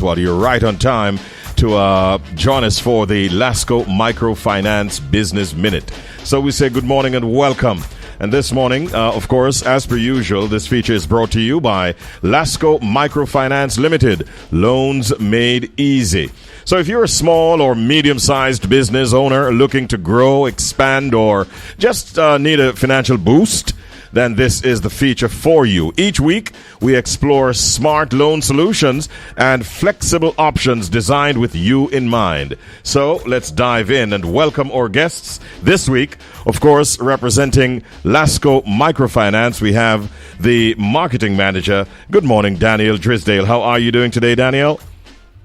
Well, you're right on time to join us for the LASCO Microfinance Business Minute. So we say good morning and welcome. And this morning, of course, as per usual, this feature is brought to you by LASCO Microfinance Limited, loans made easy. So if you're a small or medium-sized business owner looking to grow, expand, or just need a financial boost, then this is the feature for you. Each week, we explore smart loan solutions and flexible options designed with you in mind. So let's dive in and welcome our guests this week. Of course, representing LASCO Microfinance, we have the marketing manager. Good morning, Danielle Drysdale. How are you doing today, Danielle?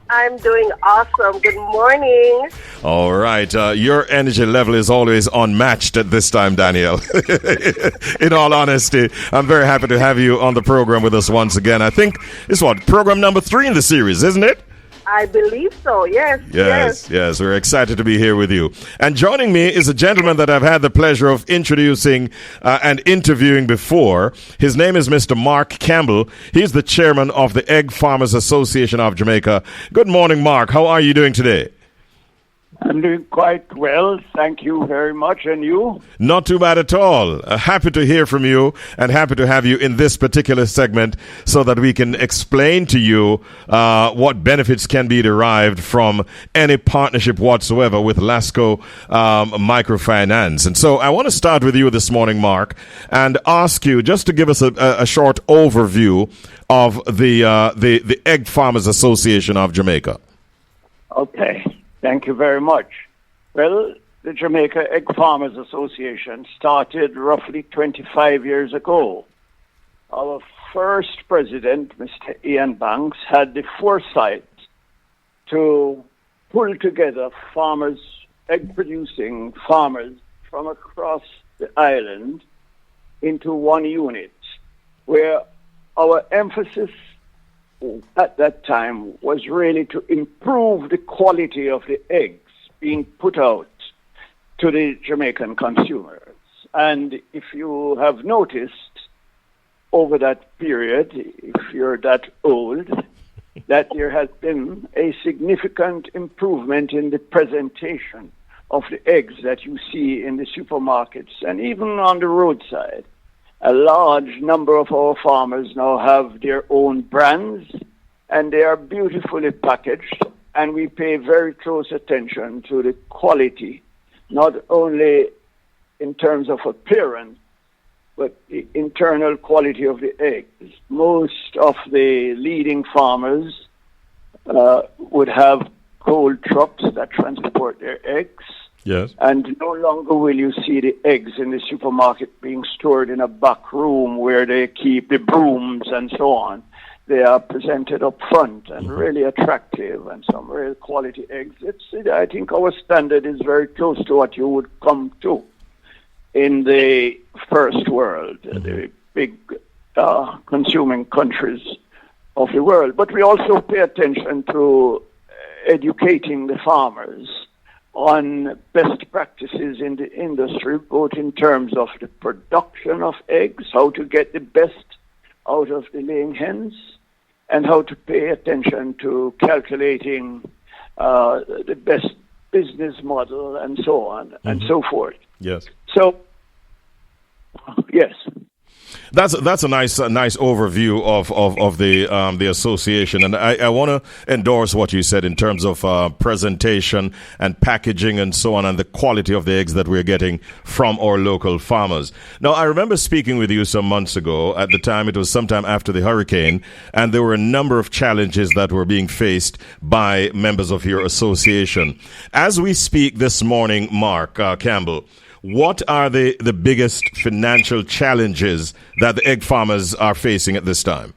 I'm doing awesome. Good morning. All right. Your energy level is always unmatched at this time, Danielle. In all honesty, I'm very happy to have you on the program with us once again. I think it's program number 3 in the series, isn't it? I believe so, yes. Yes. We're excited to be here with you. And joining me is a gentleman that I've had the pleasure of introducing and interviewing before. His name is Mr. Mark Campbell. He's the chairman of the Egg Farmers Association of Jamaica. Good morning, Mark. How are you doing today? I'm doing quite well. Thank you very much. And you? Not too bad at all. Happy to hear from you and happy to have you in this particular segment so that we can explain to you what benefits can be derived from any partnership whatsoever with LASCO Microfinance. And so I want to start with you this morning, Mark, and ask you just to give us a short overview of the Egg Farmers Association of Jamaica. Okay. Thank you very much. Well, the Jamaica Egg Farmers Association started roughly 25 years ago. Our first president, Mr. Ian Banks, had the foresight to pull together farmers, egg-producing farmers from across the island into one unit, where our emphasis at that time was really to improve the quality of the eggs being put out to the Jamaican consumers. And if you have noticed over that period, if you're that old, that there has been a significant improvement in the presentation of the eggs that you see in the supermarkets and even on the roadside. A large number of our farmers now have their own brands, and they are beautifully packaged, and we pay very close attention to the quality, not only in terms of appearance, but the internal quality of the eggs. Most of the leading farmers would have cold trucks that transport their eggs. Yes. And no longer will you see the eggs in the supermarket being stored in a back room where they keep the brooms and so on. They are presented up front and really attractive and some real quality eggs. I think our standard is very close to what you would come to in the first world, the big consuming countries of the world. But we also pay attention to educating the farmers on best practices in the industry, both in terms of the production of eggs, how to get the best out of the laying hens, and how to pay attention to calculating the best business model and so on and so forth. Yes. So, yes. That's a nice overview of the association, and I want to endorse what you said in terms of presentation and packaging and so on, and the quality of the eggs that we're getting from our local farmers. Now, I remember speaking with you some months ago. At the time, it was sometime after the hurricane, and there were a number of challenges that were being faced by members of your association. As we speak this morning, Mark Campbell, what are the biggest financial challenges that the egg farmers are facing at this time?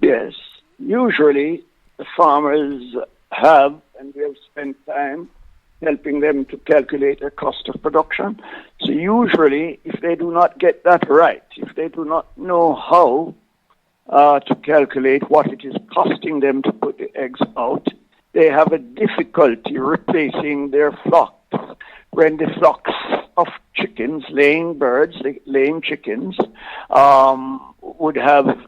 Yes. Usually, the farmers have, and we have spent time helping them to calculate their cost of production. So usually, if they do not get that right, if they do not know how to calculate what it is costing them to put the eggs out, they have a difficulty replacing their flocks. When the flocks of chickens, laying birds, laying chickens, would have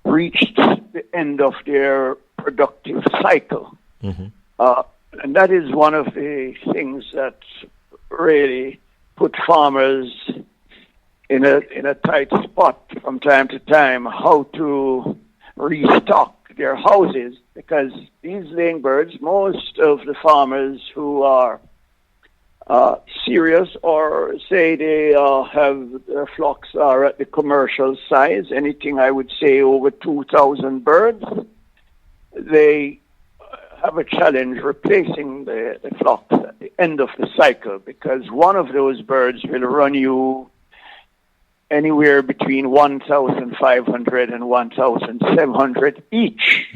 reached the end of their productive cycle. And that is one of the things that really put farmers in a tight spot from time to time, how to restock their houses, because these laying birds, most of the farmers who are serious, or say they have their flocks are at the commercial size, anything I would say over 2,000 birds, they have a challenge replacing the flocks at the end of the cycle, because one of those birds will run you anywhere between 1,500 and 1,700 each.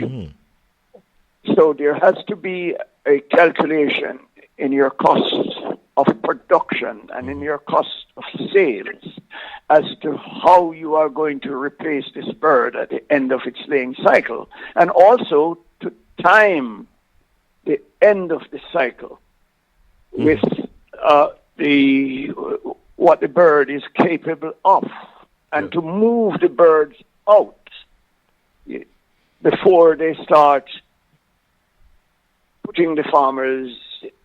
So there has to be a calculation in your costs of production and in your cost of sales as to how you are going to replace this bird at the end of its laying cycle, and also to time the end of the cycle with what the bird is capable of, and to move the birds out before they start putting the farmers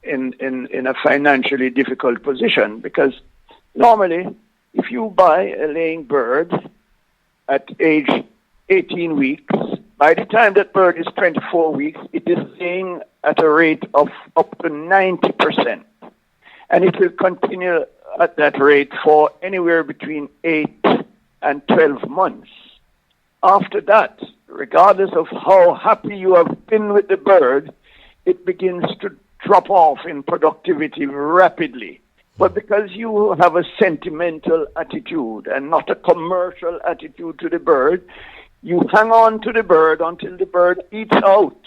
in a financially difficult position. Because normally, if you buy a laying bird at age 18 weeks, by the time that bird is 24 weeks, it is laying at a rate of up to 90%. And it will continue at that rate for anywhere between 8 and 12 months. After that, regardless of how happy you have been with the bird, it begins to drop off in productivity rapidly. But because you have a sentimental attitude and not a commercial attitude to the bird, you hang on to the bird until the bird eats out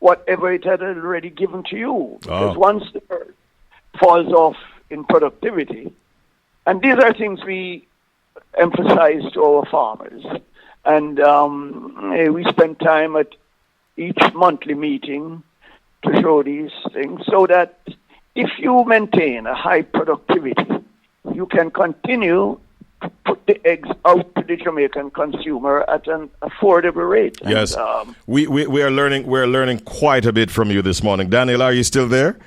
whatever it had already given to you. Because once the bird falls off in productivity, and these are things we emphasize to our farmers, and we spend time at each monthly meeting to show these things, so that if you maintain a high productivity, you can continue to put the eggs out to the Jamaican consumer at an affordable rate. Yes, and, we are learning. We're learning quite a bit from you this morning. Danielle, are you still there?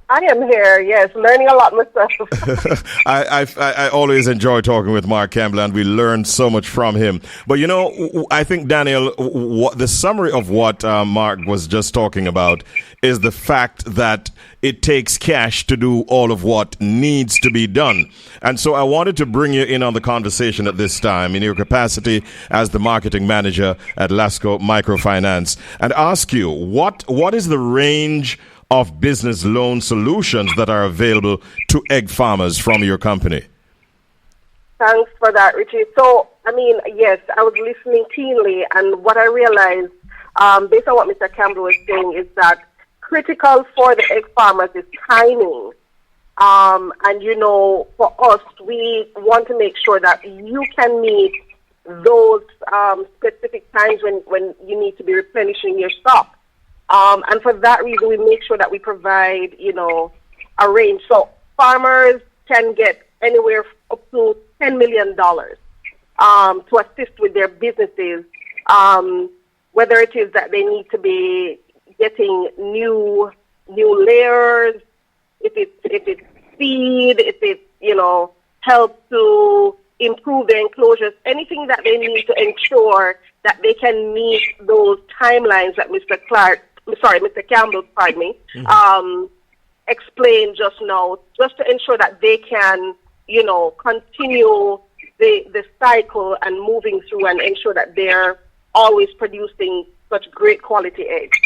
I am here, yes, learning a lot myself. I always enjoy talking with Mark Campbell, and we learn so much from him. But, you know, I think, Danielle, the summary of what Mark was just talking about is the fact that it takes cash to do all of what needs to be done. And so I wanted to bring you in on the conversation at this time in your capacity as the marketing manager at LASCO Microfinance, and ask you, what is the range of business loan solutions that are available to egg farmers from your company? Thanks for that, Richie. So, I mean, yes, I was listening keenly, and what I realized, based on what Mr. Campbell was saying, is that critical for the egg farmers is timing. And, you know, for us, we want to make sure that you can meet those specific times when you need to be replenishing your stock. And for that reason, we make sure that we provide, you know, a range. So farmers can get anywhere up to $10 million to assist with their businesses, whether it is that they need to be getting new layers, if it's feed, if it's, you know, help to improve their enclosures, anything that they need to ensure that they can meet those timelines that Mr. Campbell, explained just now, just to ensure that they can, you know, continue the cycle and moving through and ensure that they're always producing such great quality eggs.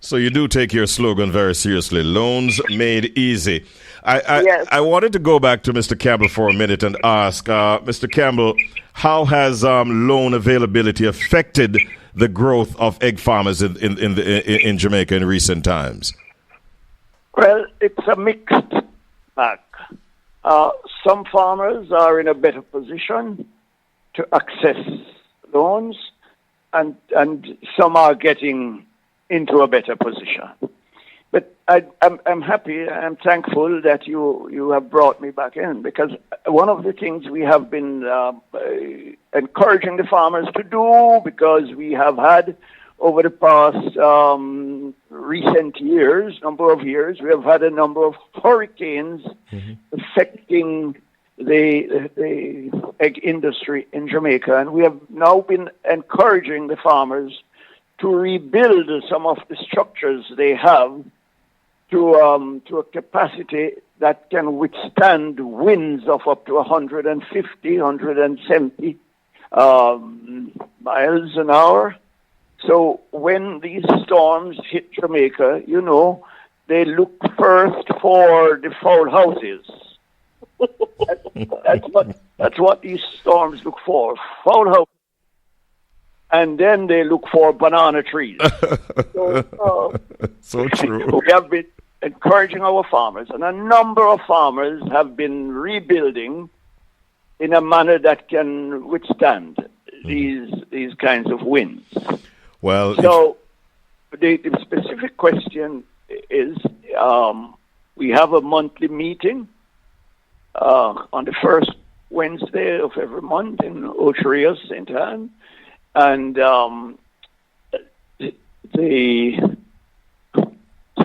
So you do take your slogan very seriously, loans made easy. Yes. I wanted to go back to Mr. Campbell for a minute and ask, Mr. Campbell, how has loan availability affected the growth of egg farmers in Jamaica in recent times? Well, it's a mixed bag. Some farmers are in a better position to access loans, and some are getting into a better position. But I'm happy, I'm thankful that you have brought me back in, because one of the things we have been encouraging the farmers to do, because we have had over the past number of years, we have had a number of hurricanes affecting the egg industry in Jamaica, and we have now been encouraging the farmers to rebuild some of the structures they have to a capacity that can withstand winds of up to 150, 170 miles an hour. So when these storms hit Jamaica, they look first for the foul houses. That's what these storms look for, foul houses. And then they look for banana trees. So true. We have been encouraging our farmers, and a number of farmers have been rebuilding in a manner that can withstand these kinds of winds. Well, so the specific question is, we have a monthly meeting on the first Wednesday of every month in Ocheria, St. Anne, and it's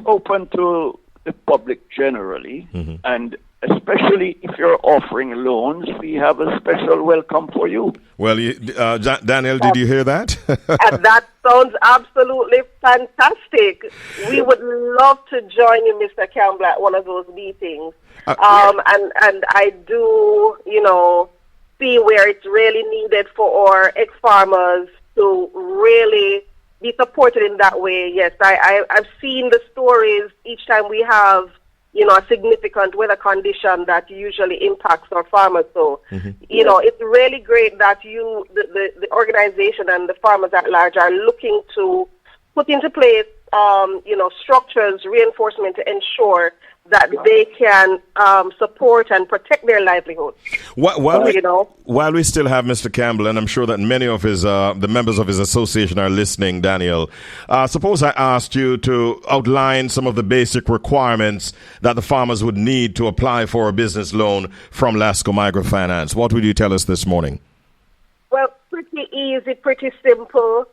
open to the public generally, and especially if you're offering loans, we have a special welcome for you. Well, Danielle, did you hear that? And that sounds absolutely fantastic. We would love to join you, Mr. Campbell, at one of those meetings. And I do, see where it's really needed for our ex-farmers to really be supported in that way. Yes, I've seen the stories each time we have, a significant weather condition that usually impacts our farmers. So, it's really great that the organization and the farmers at large are looking to put into place, structures, reinforcement to ensure that they can support and protect their livelihood. While we still have Mr. Campbell, and I'm sure that many of the members of his association are listening, Danielle, suppose I asked you to outline some of the basic requirements that the farmers would need to apply for a business loan from LASCO Microfinance. What would you tell us this morning? Well, pretty easy, pretty simple.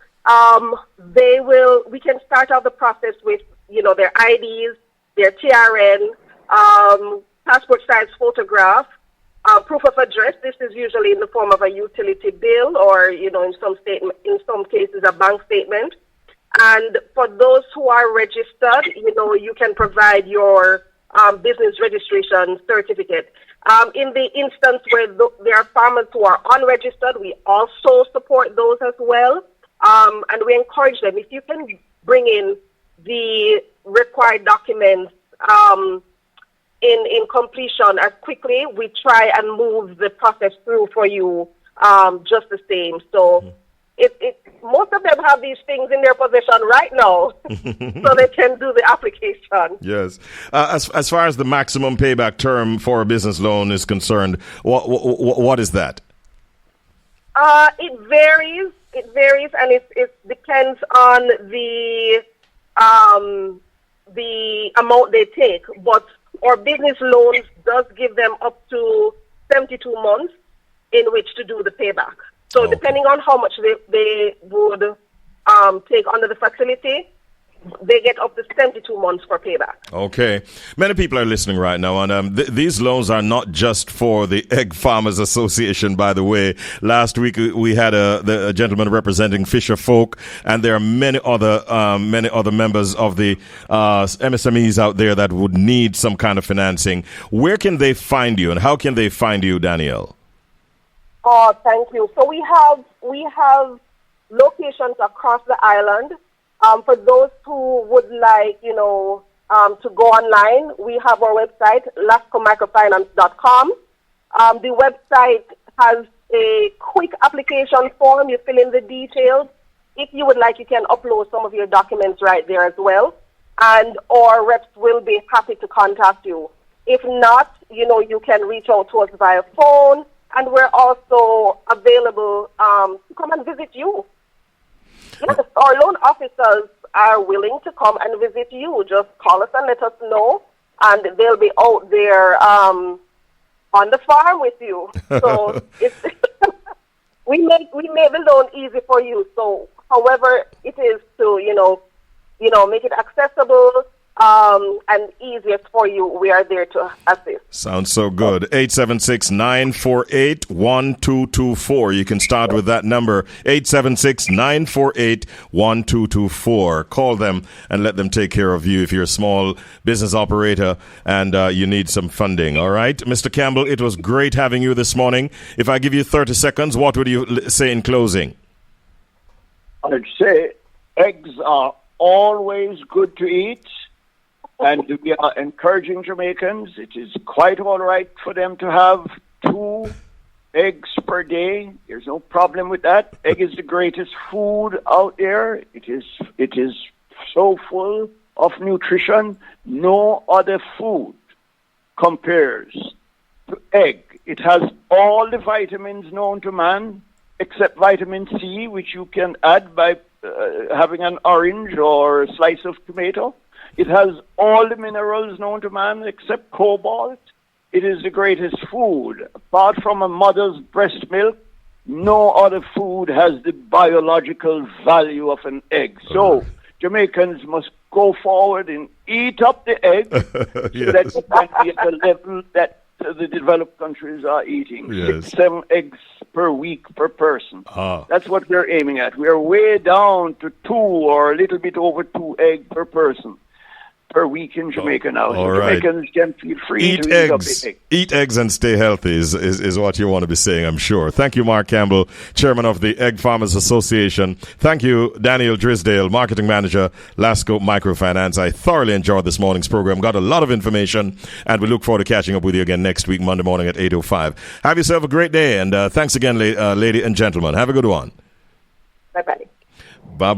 We can start out the process with, their IDs, their TRN, passport size photograph, proof of address. This is usually in the form of a utility bill or, in some cases, a bank statement. And for those who are registered, you can provide your business registration certificate. In the instance where there are farmers who are unregistered, we also support those as well. And we encourage them, if you can bring in the required documents in completion as quickly, we try and move the process through for you just the same. So most of them have these things in their possession right now, so they can do the application. Yes. As far as the maximum payback term for a business loan is concerned, what is that? It varies. It varies, and it depends on the amount they take. But our business loans does give them up to 72 months in which to do the payback. So depending on how much they would take under the facility, they get up to 72 months for payback. Okay. Many people are listening right now, and these loans are not just for the Egg Farmers Association, by the way. Last week, we had a gentleman representing Fisher Folk, and there are many other members of the MSMEs out there that would need some kind of financing. Where can they find you, and how can they find you, Danielle? Oh, thank you. So we have locations across the island. For those who would like, to go online, we have our website, LASCOMicrofinance.com. The website has a quick application form. You fill in the details. If you would like, you can upload some of your documents right there as well. And our reps will be happy to contact you. If not, you can reach out to us via phone. And we're also available to come and visit you. Yes, our loan officers are willing to come and visit you, just call us and let us know, and they'll be out there on the farm with you. So it's we make the loan easy for you. So however it is to make it accessible and easiest for you, we are there to assist. Sounds so good. 876-948-1224. You can start with that number, 876-948-1224. Call them and let them take care of you if you're a small business operator and you need some funding. All right, Mr. Campbell, it was great having you this morning. If I give you 30 seconds, what would you say in closing? I'd say eggs are always good to eat. And we are encouraging Jamaicans. It is quite all right for them to have 2 eggs per day. There's no problem with that. Egg is the greatest food out there. It is so full of nutrition. No other food compares to egg. It has all the vitamins known to man, except vitamin C, which you can add by having an orange or a slice of tomato. It has all the minerals known to man except cobalt. It is the greatest food. Apart from a mother's breast milk, no other food has the biological value of an egg. So Jamaicans must go forward and eat up the egg so that it can be at the level that the developed countries are eating. Yes. 6-7 eggs per week per person. That's what we're aiming at. We are way down to 2 or a little bit over 2 eggs per person per week in Jamaica now. So Jamaicans can feel free to eat up the egg. Eat eggs and stay healthy is what you want to be saying, I'm sure. Thank you, Mark Campbell, Chairman of the Egg Farmers Association. Thank you, Danielle Drysdale, Marketing Manager, LASCO Microfinance. I thoroughly enjoyed this morning's program. Got a lot of information, and we look forward to catching up with you again next week, Monday morning at 8:05. Have yourself a great day, and thanks again, lady and gentlemen. Have a good one. Bye-bye. Bye-bye.